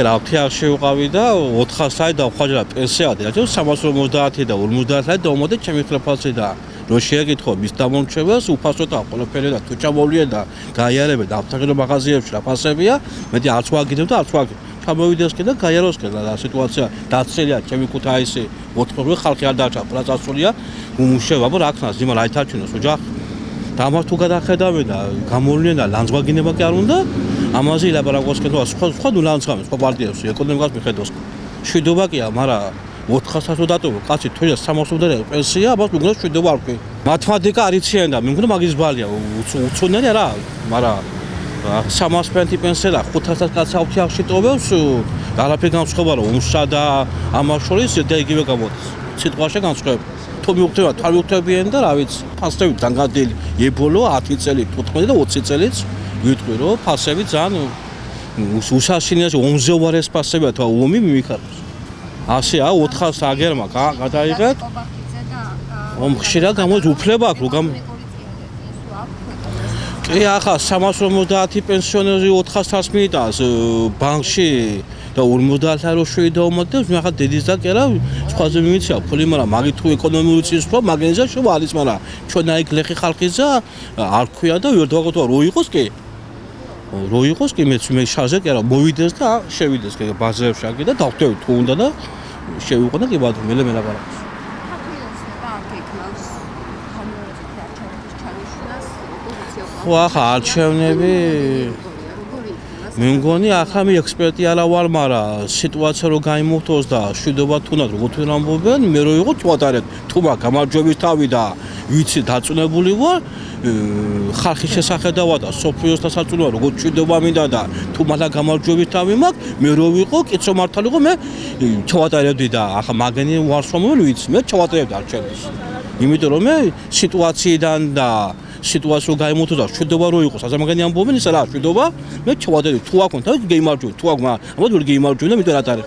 აფთიახში ვიყავი და 400 ლარი დავხვაჯრა პენსიად და 350 და 50 ლარი დავუმატე ჩემი ხელფასი და რო შეეკითხო მის დამორჩევას უფასოა ყველაფერი და თუ ჩამოვლია და გაიარებე და აფთიახის მაღაზიებში რა ფასებია მეტი არც ვაგიდებ და არც ვაგიდებ ჩამოვიდეს და გაიაროს და სიტუაცია დაცელია ჩემი ქუთაისი 4 ხალხი არ დარჩა პრაცასულია უმუშევა რა ქნას ძიმა რა ითარჩუნოს ოჯახ და ამას თუ გადახედავე და გამოვლენ და ლანძღვაგინება კი არ უნდა ამაზე ილაპარაკოს კიდევ სხვა ლანძღამის სხვა პარტიებს ეკონომიკას მიხედავს შვიდობა კია მაგრამ 400 დატოვო კაცი თუ 300 ლარი პენსია ამას მიგონოს შვიდობა არ ქვია მათემატიკა არიციან და მიგონო მაგის ბალია უცუნელი არა მაგრამ 300 პენსია და 500 კაცი აფთიახში ტოვებს არაფერი განსხვავება რომ უმსა და ამას შორის და იგივე გამოდის სიტყვაში განსხვავება თუ მიუხვდება თუ არ მიუხვდებიან და რა ვიცი ფასები დანგადილი ებოლო 10 წელი 15 და 20 წელიც ვიტყვი რომ ფასები ძალიან უსასინია ომზე უარეს ფასებია თუ ომი მიმიხარებს ასეა 400 აგერმა გადაიღეთ ომ ხშირად გამოდის უფლება აქვს რომ კი ახლა 350 პენსიონერი 400-ს მიიტანს ბანკში და 50 ლარი შვილი დაუმატებს მე ახლა დედის და კი არა სხვაზე მიმიცია ფული მაგრამ მაგით თუ ეკონომიური წინსვლა მაგენზე შოვა არის მაგრამ ჩვენ აი გლეხი ხალხიზა არ ქვია და ვერ დავაგოთ რო იყოს კი რო იყოს კი მე შარზე კი არა მოვიდეს და შევიდეს კი ბაზრებში აგი და დავხვდები თუ უნდა და შევიყო და კი ბატონო მე ლაპარაკობს ხო ახლა არჩევნები მე მგონი ახლა მე ექსპერტი არა ვარ მაგრამ სიტუაცია რო გამოხდოს და შვიდობა თუნდაც როგორ თუ ამბობენ მე რო იყო თვატარეთ თუ მაგ გამარჯვების თავი და ვიცი დაწუნებული ვარ ხალხის შესახედავად და სოფიოს დასაწუნებად როგორ შვიდობა მინდა და თუ მათლა გამარჯვების თავი მაქვს მე რო ვიყო კიცო მართალიყო მე ჩავატარებდი და ახლა მაგენი ვარსვამობ ვიცი მე ჩავატარებდი არჩევნებს იმიტომ რომ მე სიტუაციიდან და სიტუაცია გამოთო და შვიდობა რო იყოს აზამაგანი ამბობენ ისა რა შვიდობა მე ჩავატარებდი თუ აქ უნდა გეიმარჯვე თუ აქ ამათ ვერ გეიმარჯვე და მით რა ატარებ